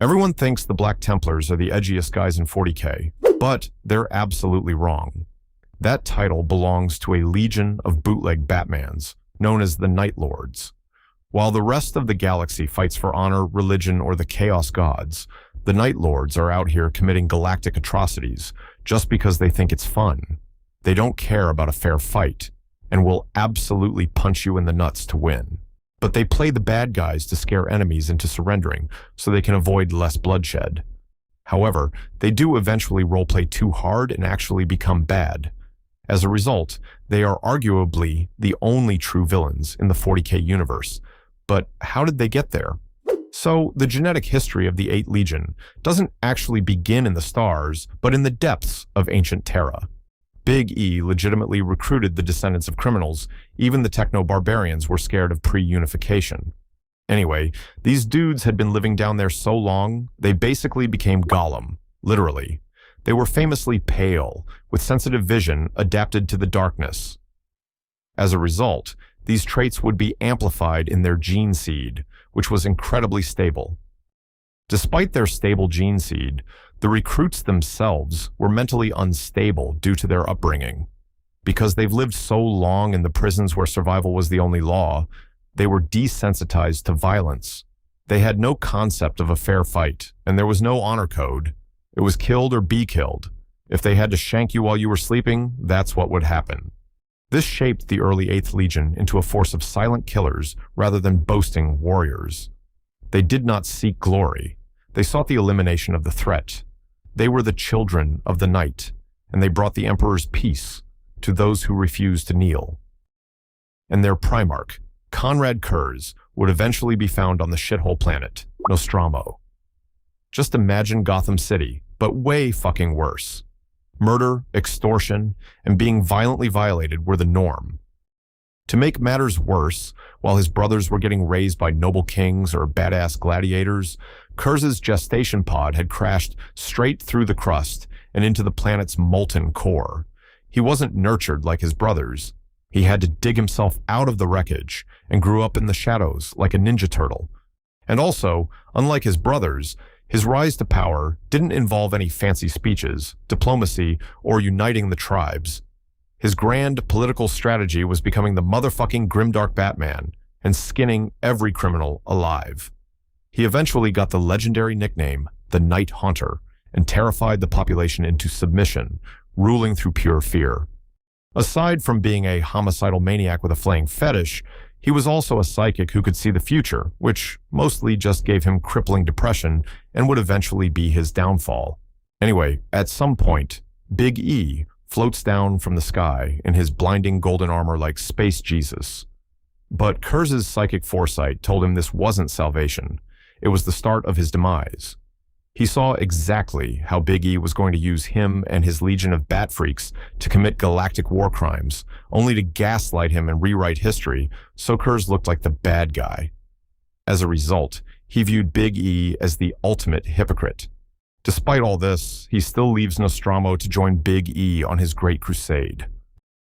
Everyone thinks the Black Templars are the edgiest guys in 40K, but they're absolutely wrong. That title belongs to a legion of bootleg Batmans, known as the Night Lords. While the rest of the galaxy fights for honor, religion, or the Chaos Gods, the Night Lords are out here committing galactic atrocities just because they think it's fun. They don't care about a fair fight, and will absolutely punch you in the nuts to win. But they play the bad guys to scare enemies into surrendering so they can avoid less bloodshed. However, they do eventually roleplay too hard and actually become bad. As a result, they are arguably the only true villains in the 40K universe. But how did they get there? So, the genetic history of the 8th Legion doesn't actually begin in the stars, but in the depths of ancient Terra. Big E legitimately recruited the descendants of criminals. Even the techno-barbarians were scared of pre-unification. Anyway, these dudes had been living down there so long, they basically became Gollum, literally. They were famously pale, with sensitive vision adapted to the darkness. As a result, these traits would be amplified in their gene seed, which was incredibly stable. Despite their stable gene seed, the recruits themselves were mentally unstable due to their upbringing. Because they've lived so long in the prisons where survival was the only law, they were desensitized to violence. They had no concept of a fair fight, and there was no honor code. It was killed or be killed. If they had to shank you while you were sleeping, that's what would happen. This shaped the early 8th Legion into a force of silent killers rather than boasting warriors. They did not seek glory. They sought the elimination of the threat. They were the children of the night, and they brought the Emperor's peace to those who refused to kneel. And their primarch, Konrad Curze, would eventually be found on the shithole planet, Nostromo. Just imagine Gotham City, but way fucking worse. Murder, extortion, and being violently violated were the norm. To make matters worse, while his brothers were getting raised by noble kings or badass gladiators, Curze's gestation pod had crashed straight through the crust and into the planet's molten core. He wasn't nurtured like his brothers. He had to dig himself out of the wreckage and grew up in the shadows like a ninja turtle. And also, unlike his brothers, his rise to power didn't involve any fancy speeches, diplomacy, or uniting the tribes. His grand political strategy was becoming the motherfucking grimdark Batman and skinning every criminal alive. He eventually got the legendary nickname, the Night Haunter, and terrified the population into submission, ruling through pure fear. Aside from being a homicidal maniac with a flaying fetish, he was also a psychic who could see the future, which mostly just gave him crippling depression and would eventually be his downfall. Anyway, at some point, Big E floats down from the sky in his blinding golden armor like Space Jesus. But Curze's psychic foresight told him this wasn't salvation. It was the start of his demise. He saw exactly how Big E was going to use him and his legion of bat freaks to commit galactic war crimes, only to gaslight him and rewrite history, so Curze looked like the bad guy. As a result, he viewed Big E as the ultimate hypocrite. Despite all this, he still leaves Nostromo to join Big E on his great crusade.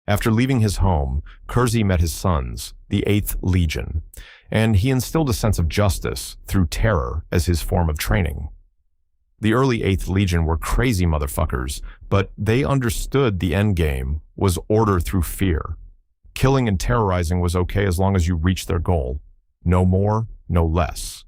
After leaving his home, Curze met his sons, the 8th Legion, and he instilled a sense of justice through terror as his form of training. The early 8th Legion were crazy motherfuckers, but they understood the endgame was order through fear. Killing and terrorizing was okay as long as you reached their goal. No more, no less.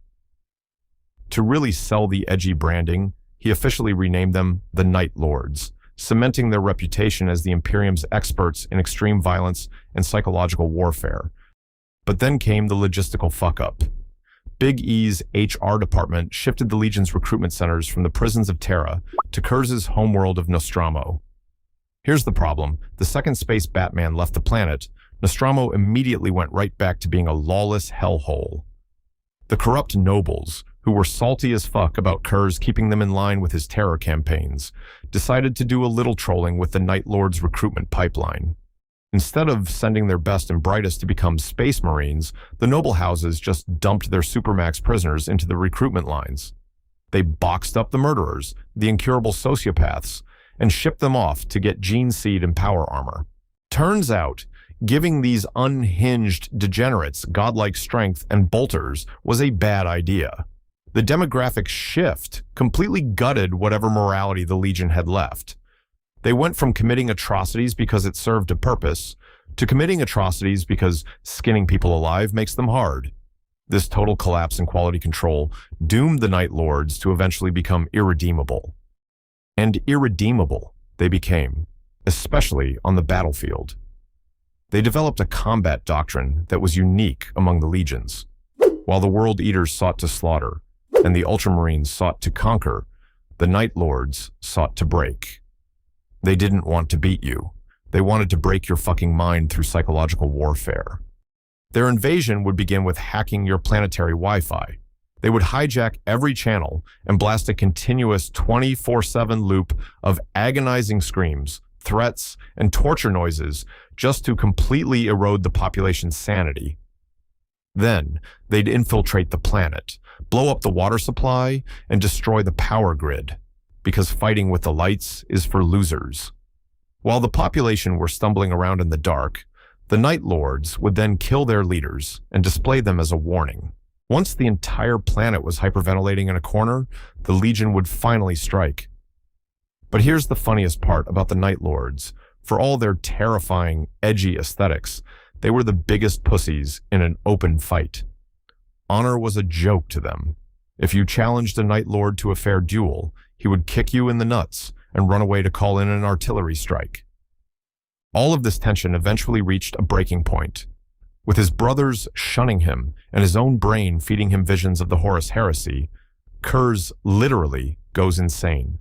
To really sell the edgy branding, he officially renamed them the Night Lords, cementing their reputation as the Imperium's experts in extreme violence and psychological warfare. But then came the logistical fuck-up. Big E's HR department shifted the Legion's recruitment centers from the prisons of Terra to Curze's homeworld of Nostromo. Here's the problem. The second Space Batman left the planet, Nostromo immediately went right back to being a lawless hellhole. The corrupt nobles, who were salty as fuck about Curze keeping them in line with his terror campaigns, decided to do a little trolling with the Night Lord's recruitment pipeline. Instead of sending their best and brightest to become Space Marines, the noble houses just dumped their supermax prisoners into the recruitment lines. They boxed up the murderers, the incurable sociopaths, and shipped them off to get gene seed and power armor. Turns out, giving these unhinged degenerates godlike strength and bolters was a bad idea. The demographic shift completely gutted whatever morality the Legion had left. They went from committing atrocities because it served a purpose to committing atrocities because skinning people alive makes them hard. This total collapse in quality control doomed the Night Lords to eventually become irredeemable. And irredeemable they became, especially on the battlefield. They developed a combat doctrine that was unique among the legions. While the World Eaters sought to slaughter, and the Ultramarines sought to conquer, the Night Lords sought to break. They didn't want to beat you. They wanted to break your fucking mind through psychological warfare. Their invasion would begin with hacking your planetary Wi-Fi. They would hijack every channel and blast a continuous 24/7 loop of agonizing screams, threats, and torture noises just to completely erode the population's sanity. Then, they'd infiltrate the planet, blow up the water supply, and destroy the power grid, because fighting with the lights is for losers. While the population were stumbling around in the dark, the Night Lords would then kill their leaders and display them as a warning. Once the entire planet was hyperventilating in a corner, the Legion would finally strike. But here's the funniest part about the Night Lords. For all their terrifying, edgy aesthetics, they were the biggest pussies in an open fight. Honor was a joke to them. If you challenged a Night Lord to a fair duel, he would kick you in the nuts and run away to call in an artillery strike. All of this tension eventually reached a breaking point. With his brothers shunning him and his own brain feeding him visions of the Horus Heresy, Curze literally goes insane.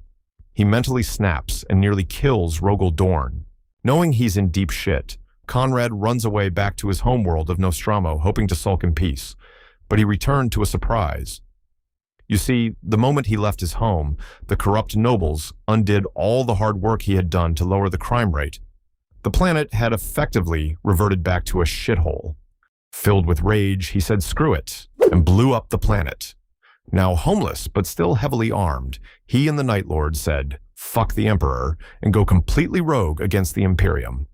He mentally snaps and nearly kills Rogel Dorn. Knowing he's in deep shit, Konrad runs away back to his homeworld of Nostromo, hoping to sulk in peace. But he returned to a surprise. You see, the moment he left his home, the corrupt nobles undid all the hard work he had done to lower the crime rate. The planet had effectively reverted back to a shithole. Filled with rage, he said screw it, and blew up the planet. Now homeless, but still heavily armed, he and the Night Lord said, fuck the Emperor, and go completely rogue against the Imperium.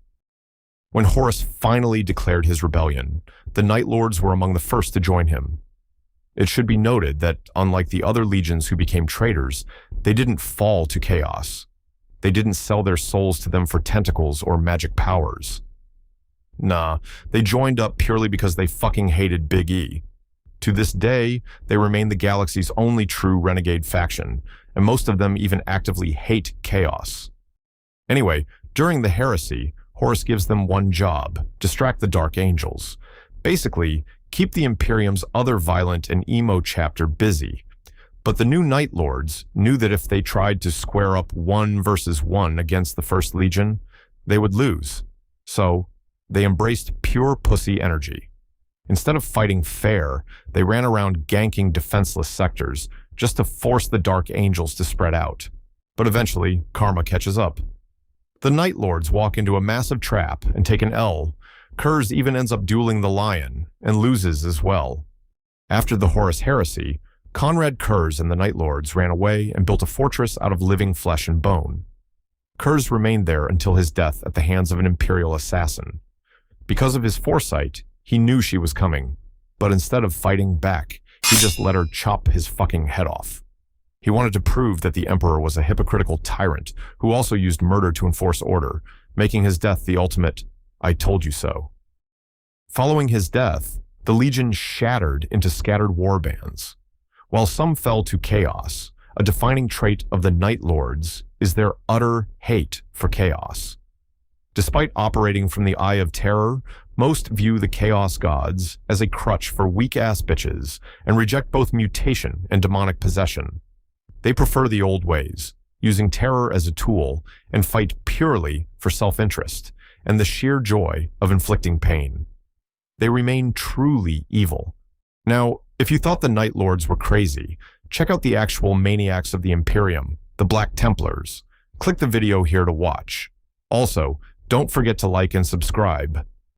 When Horus finally declared his rebellion, the Night Lords were among the first to join him. It should be noted that, unlike the other legions who became traitors, they didn't fall to chaos. They didn't sell their souls to them for tentacles or magic powers. Nah, they joined up purely because they fucking hated Big E. To this day, they remain the galaxy's only true renegade faction, and most of them even actively hate chaos. Anyway, during the Heresy, Horus gives them one job: distract the Dark Angels. Basically, keep the Imperium's other violent and emo chapter busy. But the new Night Lords knew that if they tried to square up 1 versus 1 against the First Legion, they would lose. So, they embraced pure pussy energy. Instead of fighting fair, they ran around ganking defenseless sectors just to force the Dark Angels to spread out. But eventually, karma catches up. The Night Lords walk into a massive trap and take an L. Curze even ends up dueling the Lion, and loses as well. After the Horus Heresy, Konrad Curze and the Night Lords ran away and built a fortress out of living flesh and bone. Curze remained there until his death at the hands of an Imperial assassin. Because of his foresight, he knew she was coming, but instead of fighting back, he just let her chop his fucking head off. He wanted to prove that the Emperor was a hypocritical tyrant who also used murder to enforce order, making his death the ultimate "I told you so." Following his death, the Legion shattered into scattered warbands. While some fell to chaos, a defining trait of the Night Lords is their utter hate for chaos. Despite operating from the Eye of Terror, most view the Chaos Gods as a crutch for weak-ass bitches and reject both mutation and demonic possession. They prefer the old ways, using terror as a tool, and fight purely for self-interest and the sheer joy of inflicting pain. They remain truly evil. Now, if you thought the Night Lords were crazy, check out the actual maniacs of the Imperium, the Black Templars. Click the video here to watch. Also, don't forget to like and subscribe.